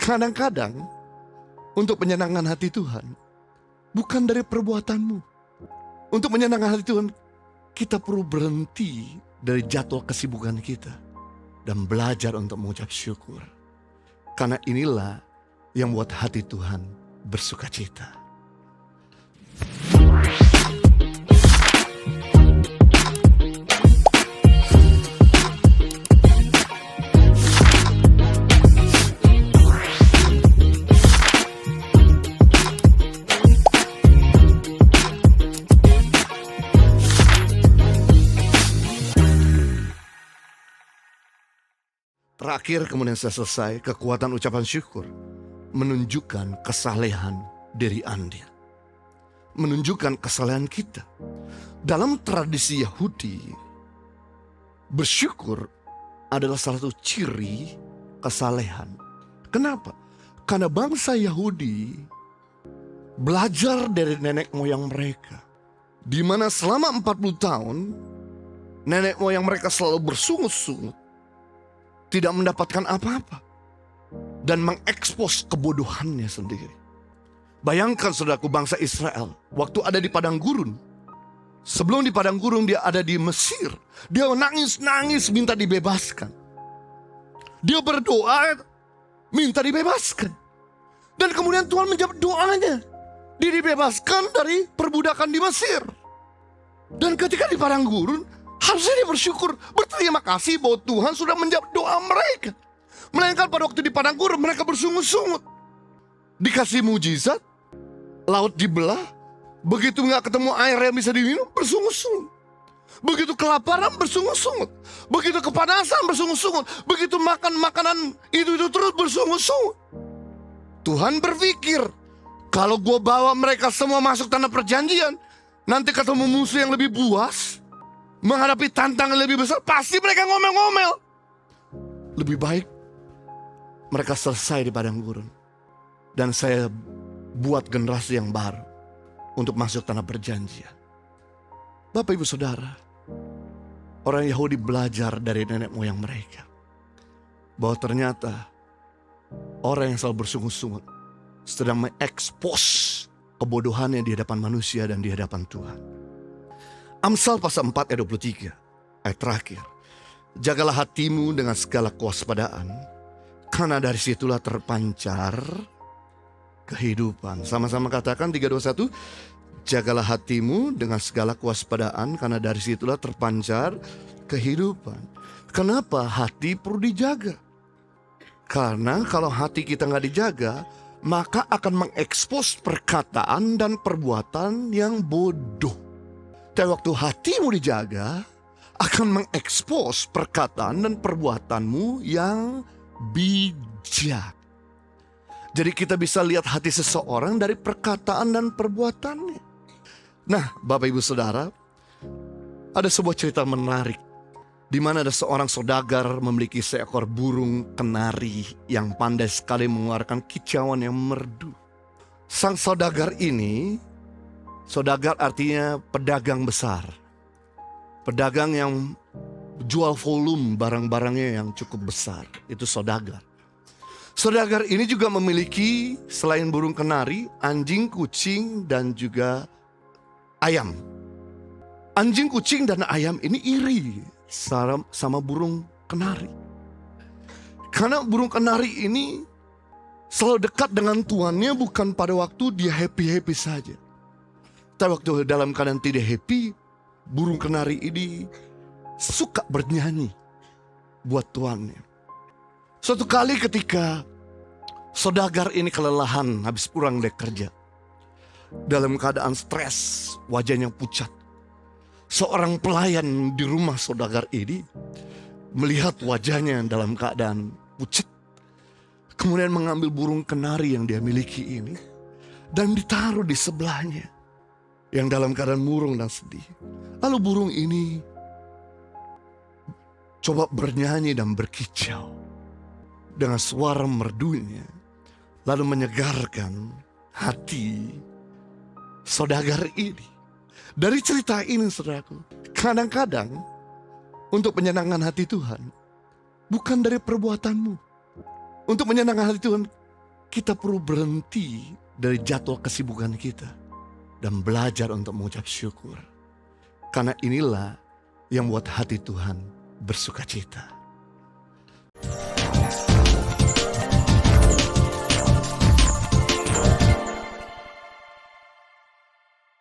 Kadang-kadang untuk menyenangkan hati Tuhan bukan dari perbuatanmu. Untuk menyenangkan hati Tuhan, kita perlu berhenti dari jadwal kesibukan kita dan belajar untuk mengucap syukur. Karena inilah yang membuat hati Tuhan bersuka cita. Terakhir kemudian saya selesai, kekuatan ucapan syukur menunjukkan kesalehan diri Anda. Menunjukkan kesalehan kita. Dalam tradisi Yahudi, bersyukur adalah salah satu ciri kesalehan. Kenapa? Karena bangsa Yahudi belajar dari nenek moyang mereka, di mana selama 40 tahun nenek moyang mereka selalu bersungut-sungut, tidak mendapatkan apa-apa, dan mengekspos kebodohannya sendiri. Bayangkan saudaraku, bangsa Israel waktu ada di padang gurun. Sebelum di padang gurun dia ada di Mesir. Dia nangis-nangis minta dibebaskan. Dia berdoa minta dibebaskan. Dan kemudian Tuhan menjawab doanya. Dia dibebaskan dari perbudakan di Mesir. Dan ketika di padang gurun, harusnya dia bersyukur, berterima kasih bahwa Tuhan sudah menjawab doa mereka. Melainkan pada waktu di padang gurun mereka bersungut-sungut. Dikasih mujizat, laut dibelah, begitu nggak ketemu air yang bisa diminum, bersungut-sungut. Begitu kelaparan, bersungut-sungut. Begitu kepanasan, bersungut-sungut. Begitu makan makanan itu terus bersungut-sungut. Tuhan berpikir, kalau gue bawa mereka semua masuk tanah perjanjian, nanti ketemu musuh yang lebih buas, menghadapi tantangan lebih besar, pasti mereka ngomel-ngomel. Lebih baik mereka selesai di padang gurun, dan saya buat generasi yang baru untuk masuk tanah perjanjian. Bapak ibu saudara, orang Yahudi belajar dari nenek moyang mereka bahwa ternyata orang yang selalu bersungut-sungut sedang mengekspos kebodohannya di hadapan manusia dan di hadapan Tuhan. Amsal pasal 4 ayat 23, ayat terakhir. Jagalah hatimu dengan segala kewaspadaan, karena dari situlah terpancar kehidupan. Sama-sama katakan 3, 2, 1. Jagalah hatimu dengan segala kewaspadaan, karena dari situlah terpancar kehidupan. Kenapa hati perlu dijaga? Karena kalau hati kita nggak dijaga, maka akan mengekspos perkataan dan perbuatan yang bodoh. Dan waktu hatimu dijaga, akan mengekspos perkataan dan perbuatanmu yang bijak. Jadi kita bisa lihat hati seseorang dari perkataan dan perbuatannya. Nah, Bapak Ibu Saudara, ada sebuah cerita menarik, di mana ada seorang saudagar memiliki seekor burung kenari yang pandai sekali mengeluarkan kicauan yang merdu. Sang saudagar ini, saudagar artinya pedagang besar. Pedagang yang jual volume barang-barangnya yang cukup besar. Itu saudagar. Saudagar ini juga memiliki selain burung kenari, anjing, kucing, dan juga ayam. Anjing, kucing, dan ayam ini iri sama burung kenari. Karena burung kenari ini selalu dekat dengan tuannya bukan pada waktu dia happy-happy saja. Tapi waktu dalam keadaan tidak happy, burung kenari ini suka bernyanyi buat tuannya. Suatu kali ketika saudagar ini kelelahan habis pulang dari kerja, dalam keadaan stres, wajahnya pucat, seorang pelayan di rumah saudagar ini melihat wajahnya dalam keadaan pucat, kemudian mengambil burung kenari yang dia miliki ini dan ditaruh di sebelahnya, yang dalam keadaan murung dan sedih. Lalu burung ini coba bernyanyi dan berkicau dengan suara merdunya, lalu menyegarkan hati saudagar ini. Dari cerita ini, saudaraku, kadang-kadang untuk menyenangkan hati Tuhan bukan dari perbuatanmu. Untuk menyenangkan hati Tuhan, kita perlu berhenti dari jadwal kesibukan kita dan belajar untuk mengucap syukur. Karena inilah yang membuat hati Tuhan bersuka cita.